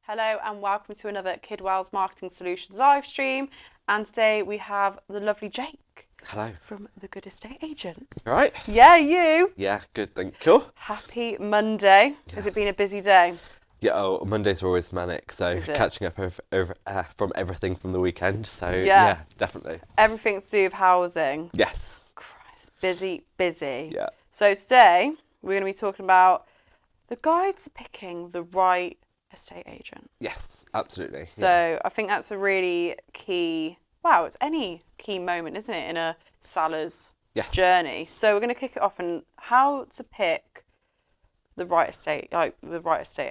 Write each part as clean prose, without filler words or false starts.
Hello and welcome to another Kidwell's Marketing Solutions live stream. And today we have the lovely Jake. Hello. From The Good Estate Agent. All right? Yeah, you. Yeah, good, thank you. Happy Monday. Yeah. Has it been a busy day? Yeah, Mondays are always manic, so catching up from everything from the weekend. So yeah, definitely. Everything to do with housing. Yes. Christ, busy. Yeah. So today we're going to be talking about the guide to picking the right estate agent. Yes, absolutely. So I think that's a really key, it's any key moment, isn't it, in a seller's journey. So we're going to kick it off on how to pick the right estate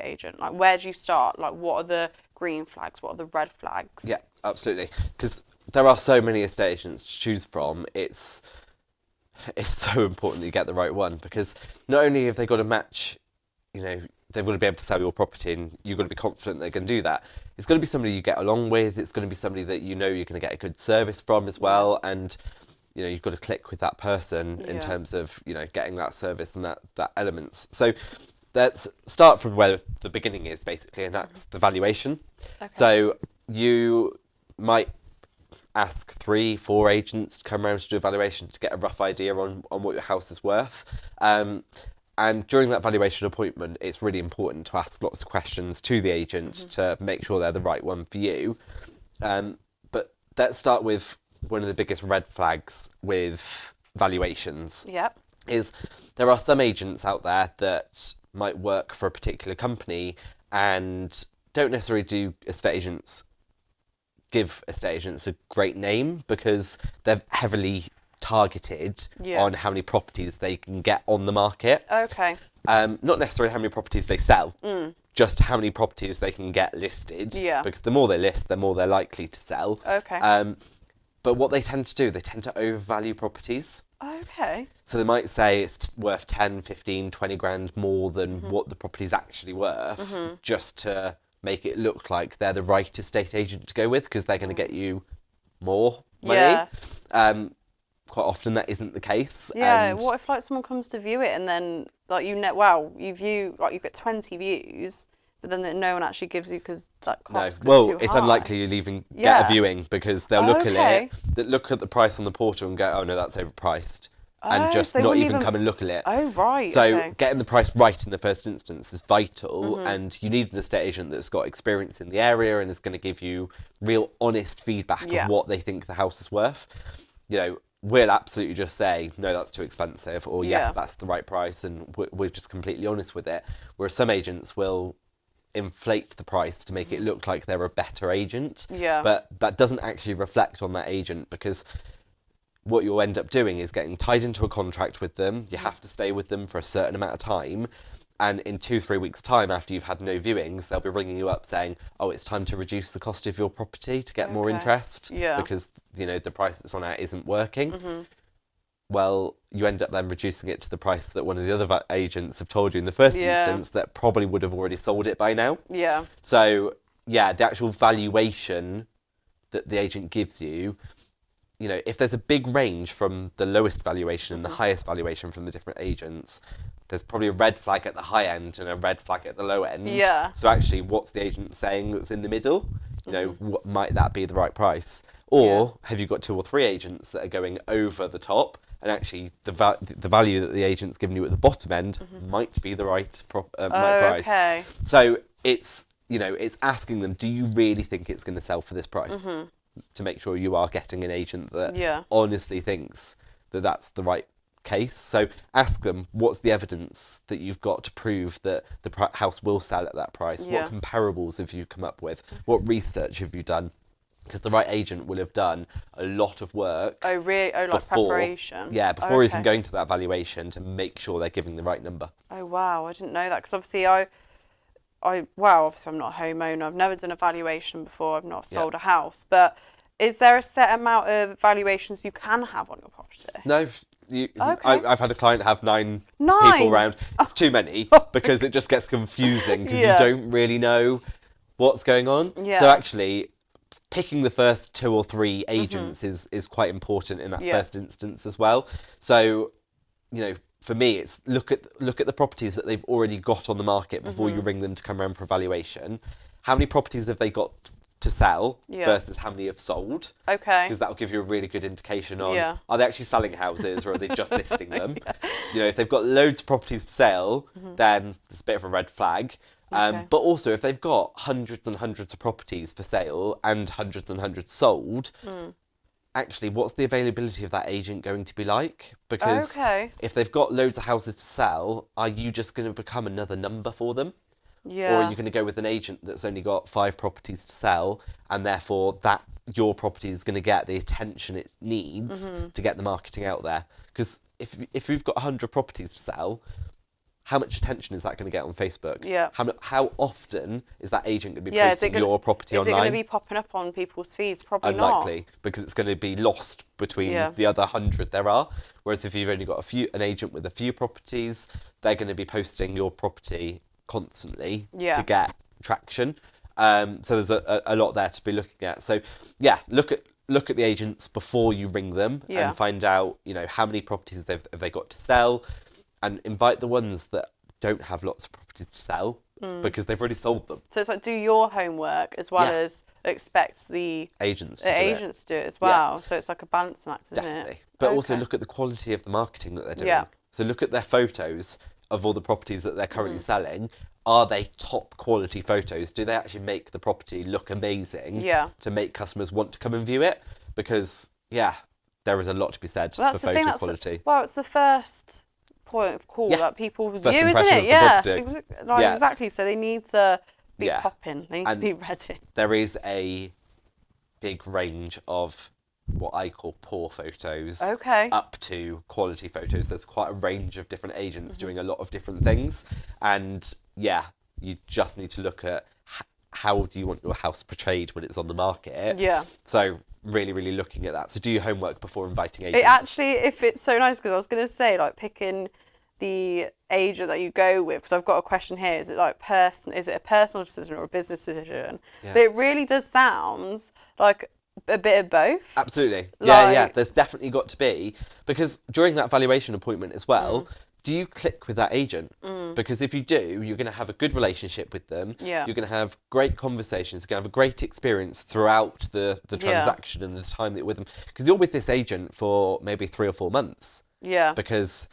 agent. Like, where do you start? Like, what are the green flags? What are the red flags? Yeah, absolutely. Because there are so many estate agents to choose from. It's so important that you get the right one, because not only have they got to match, they've got to be able to sell your property, and you've got to be confident they're going to do that. It's going to be somebody you get along with. It's going to be somebody that you're going to get a good service from as well. And, you've got to click with that person in terms of, getting that service and that elements. So let's start from where the beginning is, basically, and that's the valuation. Okay. So you might ask 3-4 agents to come around to do a valuation to get a rough idea on what your house is worth. And during that valuation appointment, it's really important to ask lots of questions to the agent to make sure they're the right one for you. But let's start with one of the biggest red flags with valuations. Yep. Is there are some agents out there that might work for a particular company and don't necessarily give estate agents a great name, because they're heavily targeted on how many properties they can get on the market. Okay. Not necessarily how many properties they sell, just how many properties they can get listed. Yeah. Because the more they list, the more they're likely to sell. Okay. But what they tend to do, they tend to overvalue properties. Okay. So they might say it's worth 10, 15, 20 grand more than what the property's actually worth, just to make it look like they're the right estate agent to go with, because they're going to get you more money. Yeah. Quite often that isn't the case. Yeah. And what if someone comes to view it and then you view, you get 20 views, but then no one actually gives you because that cost is too it's high. unlikely you'll even get a viewing, because they'll look at it, look at the price on the portal and go, oh no, that's overpriced, and just not even come and look at it. Oh right. So getting the price right in the first instance is vital, and you need an estate agent that's got experience in the area and is going to give you real honest feedback of what they think the house is worth. We'll absolutely just say, no, that's too expensive, or yes, that's the right price, and we're just completely honest with it. Whereas some agents will inflate the price to make it look like they're a better agent, but that doesn't actually reflect on that agent, because what you'll end up doing is getting tied into a contract with them. You have to stay with them for a certain amount of time, and in 2-3 weeks' time, after you've had no viewings, they'll be ringing you up saying, oh, it's time to reduce the cost of your property to get more interest, because the price that's on it isn't working. Well, you end up then reducing it to the price that one of the other agents have told you in the first instance that probably would have already sold it by now. Yeah. So, the actual valuation that the agent gives you, if there's a big range from the lowest valuation and the highest valuation from the different agents, there's probably a red flag at the high end and a red flag at the low end. Yeah. So actually, what's the agent saying that's in the middle? What might that be the right price? Or have you got 2 or 3 agents that are going over the top, and actually the value that the agent's given you at the bottom end might be the right price? Okay. So it's it's asking them, do you really think it's going to sell for this price? To make sure you are getting an agent that honestly thinks that that's the right case. So ask them, what's the evidence that you've got to prove that the house will sell at that price? What comparables have you come up with? What research have you done? Because the right agent will have done a lot of work. Oh, really? Oh, like preparation? Yeah, before even going to that valuation, to make sure they're giving the right number. Oh, wow. I didn't know that, because obviously obviously I'm not a homeowner. I've never done a valuation before. I've not sold a house. But is there a set amount of valuations you can have on your property? No. I've had a client have 9 people around. It's too many, because it just gets confusing, because you don't really know what's going on. Yeah. So actually, picking the first 2 or 3 agents is quite important in that first instance as well. So, for me, it's look at the properties that they've already got on the market before you ring them to come around for evaluation. how many properties have they got to sell versus how many have sold. Okay. Because that'll give you a really good indication on are they actually selling houses or are they just listing them. You know, if they've got loads of properties for sale, then it's a bit of a red flag. But also, if they've got hundreds and hundreds of properties for sale and hundreds sold, actually, what's the availability of that agent going to be like? Because if they've got loads of houses to sell, are you just going to become another number for them? Yeah. Or are you going to go with an agent that's only got 5 properties to sell, and therefore that your property is going to get the attention it needs to get the marketing out there? Because if you've got 100 properties to sell, how much attention is that going to get on Facebook? Yeah. How often is that agent going to be posting your property online? Is it going to be popping up on people's feeds? Probably Unlikely, because it's going to be lost between the other 100 there are. Whereas if you've only got an agent with a few properties, they're going to be posting your property constantly to get traction. So there's a lot there to be looking at. So look at the agents before you ring them and find out, you know, how many properties have they got to sell, and invite the ones that don't have lots of properties to sell because they've already sold them. So it's like do your homework as well as expect the agents to do it as well. So it's like a balancing act, isn't it? But also look at the quality of the marketing that they're doing. So look at their photos of all the properties that they're currently selling. Are they top quality photos? Do they actually make the property look amazing to make customers want to come and view it? Because, there is a lot to be said for photo quality. It's the first point of call that people view, isn't it? Exactly. So they need to be popping. They need to be ready. There is a big range of what I call poor photos up to quality photos. There's quite a range of different agents doing a lot of different things, and you just need to look at how do you want your house portrayed when it's on the market. So really looking at that. So do your homework before inviting agents. If it's so nice, because I was going to say, like, picking the agent that you go with, because I've got a question here, is it a personal decision or a business decision? But it really does sound like a bit of both. Absolutely. There's definitely got to be, because during that valuation appointment as well, do you click with that agent? Because if you do, you're going to have a good relationship with them. You're going to have great conversations. You're going to have a great experience throughout the transaction and the time that you're with them. Because you're with this agent for maybe 3 or 4 months. Because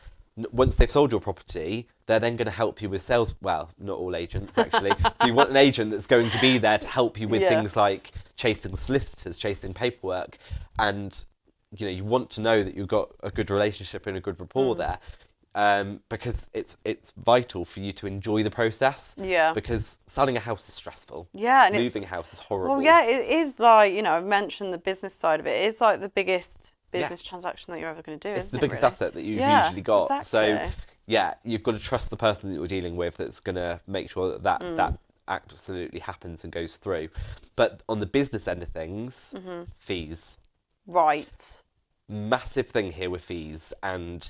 once they've sold your property, they're then going to help you with sales. Well, not all agents, actually. So you want an agent that's going to be there to help you with things like chasing solicitors, chasing paperwork. And, you know, you want to know that you've got a good relationship and a good rapport there. Because it's vital for you to enjoy the process. Because selling a house is stressful. And moving a house is horrible. Well, it is like, you know, I've mentioned the business side of it. It's like the biggest business transaction that you're ever going to do. It's the biggest asset that you've usually got. Exactly. So you've got to trust the person that you're dealing with that's going to make sure that absolutely happens and goes through. But on the business end of things, fees. Right. Massive thing here with fees, and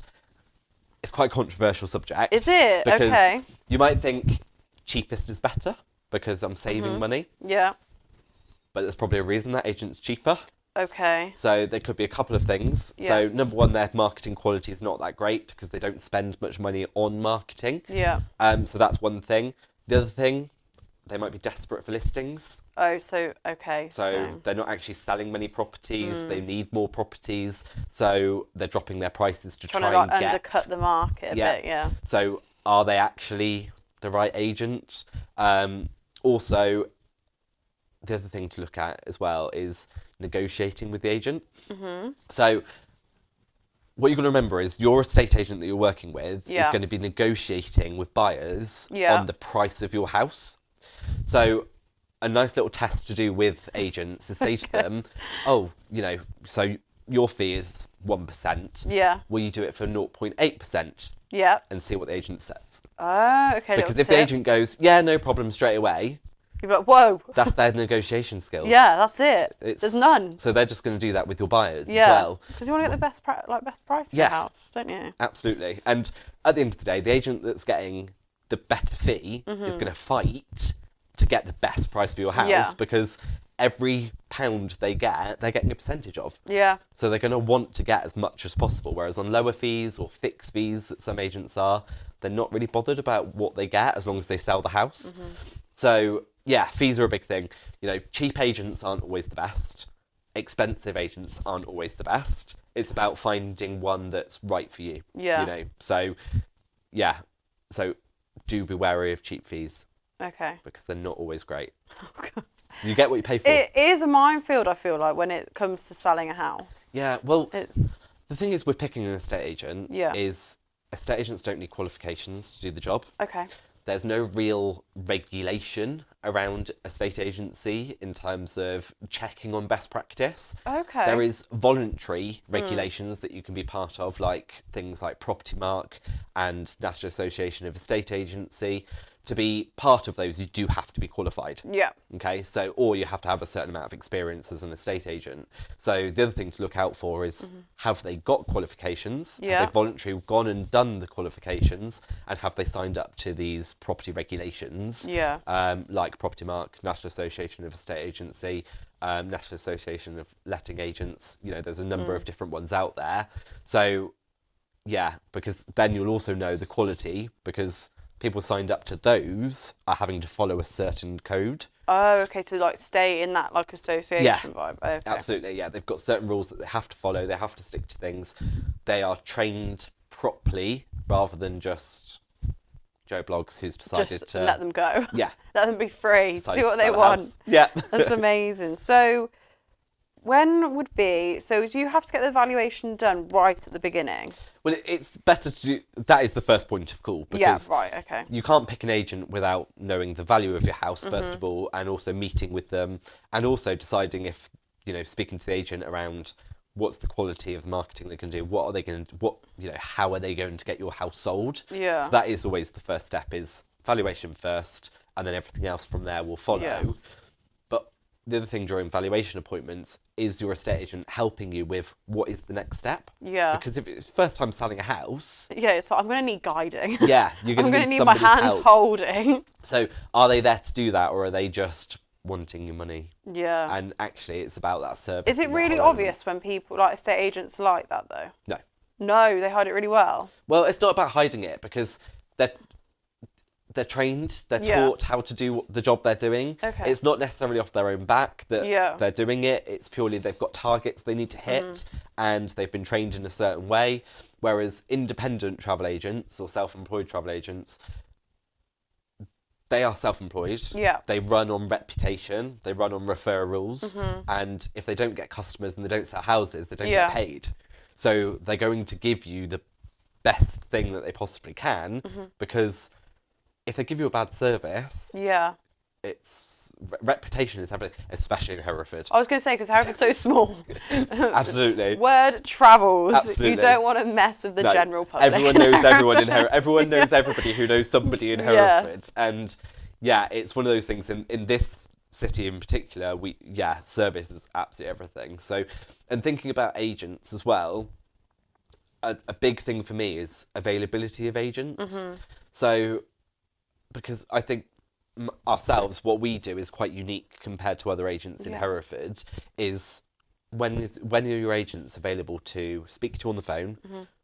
it's quite a controversial subject. Is it? Because you might think cheapest is better because I'm saving money. But there's probably a reason that agent's cheaper. So there could be a couple of things. So number one, their marketing quality is not that great because they don't spend much money on marketing. So that's one thing. The other thing, they might be desperate for listings. So they're not actually selling many properties. They need more properties. So they're dropping their prices to try and get... undercut the market a bit, So are they actually the right agent? Also, the other thing to look at as well is negotiating with the agent. So what you've got to remember is your estate agent that you're working with is going to be negotiating with buyers on the price of your house. So a nice little test to do with agents is say to them, so your fee is 1%. Will you do it for 0.8%? And see what the agent says. Because if the agent goes, no problem straight away, you're like, whoa. That's their negotiation skills. That's it. There's none. So they're just going to do that with your buyers as well. Because you want to get the best price for your house, don't you? Absolutely. And at the end of the day, the agent that's getting the better fee is going to fight to get the best price for your house because every pound they get, they're getting a percentage of. So they're going to want to get as much as possible. Whereas on lower fees or fixed fees that some agents are, they're not really bothered about what they get as long as they sell the house. So Yeah, fees are a big thing. You know, cheap agents aren't always the best. Expensive agents aren't always the best. It's about finding one that's right for you. Yeah. You know, so yeah, so do be wary of cheap fees. Okay. Because they're not always great. You get what you pay for. It is a minefield, I feel like, when it comes to selling a house. Yeah, well, it's... the thing is with picking an estate agent is estate agents don't need qualifications to do the job. Okay. There's no real regulation around estate agency in terms of checking on best practice. Okay. There is voluntary regulations that you can be part of, like things like Property Mark and National Association of Estate Agency. To be part of those, you do have to be qualified. Yeah. Okay, so, or you have to have a certain amount of experience as an estate agent. So the other thing to look out for is, have they got qualifications? Yeah. Have they voluntarily gone and done the qualifications? And have they signed up to these property regulations? Yeah. Like Property Mark, National Association of Estate Agency, National Association of Letting Agents. You know, there's a number of different ones out there. So, yeah, because then you'll also know the quality, because people signed up to those are having to follow a certain code. Oh, okay, to like stay in that like association vibe. Okay. Absolutely, yeah. They've got certain rules that they have to follow. They have to stick to things. They are trained properly rather than just Joe Bloggs who's decided to let them go. Yeah. Let them be free. See what they want. want. Yeah. That's amazing. So when would be, so do you have to get the valuation done right at the beginning? Well, it's better to do, that is the first point of call, because okay. You can't pick an agent without knowing the value of your house, first of all, and also meeting with them, and also deciding if, you know, speaking to the agent around what's the quality of marketing they can do, what are they going to, how are they going to get your house sold? Yeah. So that is always the first step, is valuation first, and then everything else from there will follow. Yeah. But the other thing during valuation appointments is your estate agent helping you with what is the next step. Yeah. Because if it's first time selling a house... Yeah, it's like, I'm going to need guiding. Yeah, you're going to need my hand holding. So are they there to do that, or are they just wanting your money? Yeah. And actually it's about that service. Is it really obvious when people, like estate agents are like that though? No. No, they hide it really well. Well, it's not about hiding it, because they're trained, they're taught how to do the job they're doing. Okay. It's not necessarily off their own back that they're doing it. It's purely they've got targets they need to hit and they've been trained in a certain way. Whereas independent travel agents or self-employed travel agents, they are self-employed. Yeah. They run on reputation, they run on referrals, and if they don't get customers and they don't sell houses, they don't get paid. So they're going to give you the best thing that they possibly can, because if they give you a bad service, it's reputation is everything, especially in Hereford. I was going to say, because Hereford's so small. Absolutely. Word travels. Absolutely. You don't want to mess with the general public. Everyone knows everyone in Hereford. Everyone knows everybody who knows somebody in Hereford. And yeah, it's one of those things in this city in particular, service is absolutely everything. So, and thinking about agents as well, a big thing for me is availability of agents. So, because I think ourselves, what we do is quite unique compared to other agents in Hereford, is when are your agents available to speak to on the phone?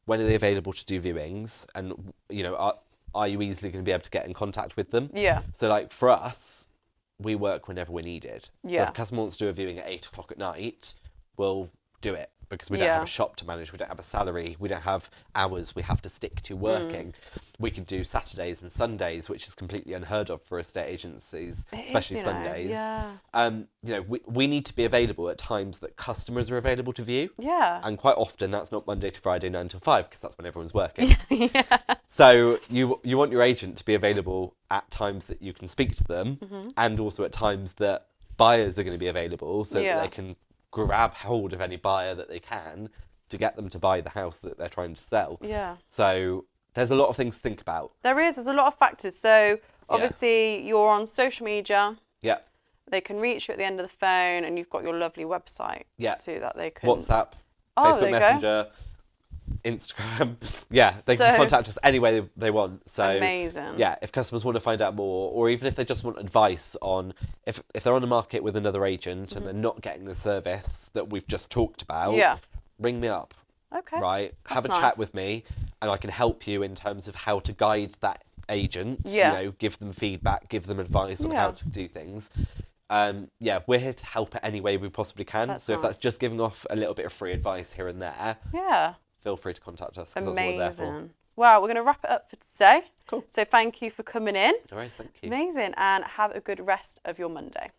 When are they available to do viewings? And, you know, are you easily going to be able to get in contact with them? Yeah. So, like, for us, we work whenever we're needed. Yeah. So if a customer wants to do a viewing at 8 o'clock at night, we'll do it, because we don't have a shop to manage, we don't have a salary, we don't have hours we have to stick to working. We can do Saturdays and Sundays, which is completely unheard of for estate agencies, especially Sundays. You know, we need to be available at times that customers are available to view. Yeah. And quite often that's not Monday to Friday 9 till 5, because that's when everyone's working. So you want your agent to be available at times that you can speak to them, and also at times that buyers are going to be available, so that they can grab hold of any buyer that they can to get them to buy the house that they're trying to sell. Yeah. So there's a lot of things to think about. There's a lot of factors. So obviously you're on social media. Yeah. They can reach you at the end of the phone, and you've got your lovely website. Yeah. So that they can... WhatsApp, Facebook Messenger, Instagram. Yeah, they can contact us any way they want. So amazing. Yeah, if customers want to find out more, or even if they just want advice on if they're on the market with another agent and they're not getting the service that we've just talked about, ring me up. Okay. Right? Have a chat with me, and I can help you in terms of how to guide that agents, you know, give them feedback, give them advice on how to do things. Yeah, we're here to help any way we possibly can. If that's just giving off a little bit of free advice here and there, feel free to contact us. Amazing. That's what we're there for. Wow, we're going to wrap it up for today. Cool. So thank you for coming in. All right, thank you. Amazing, and have a good rest of your Monday.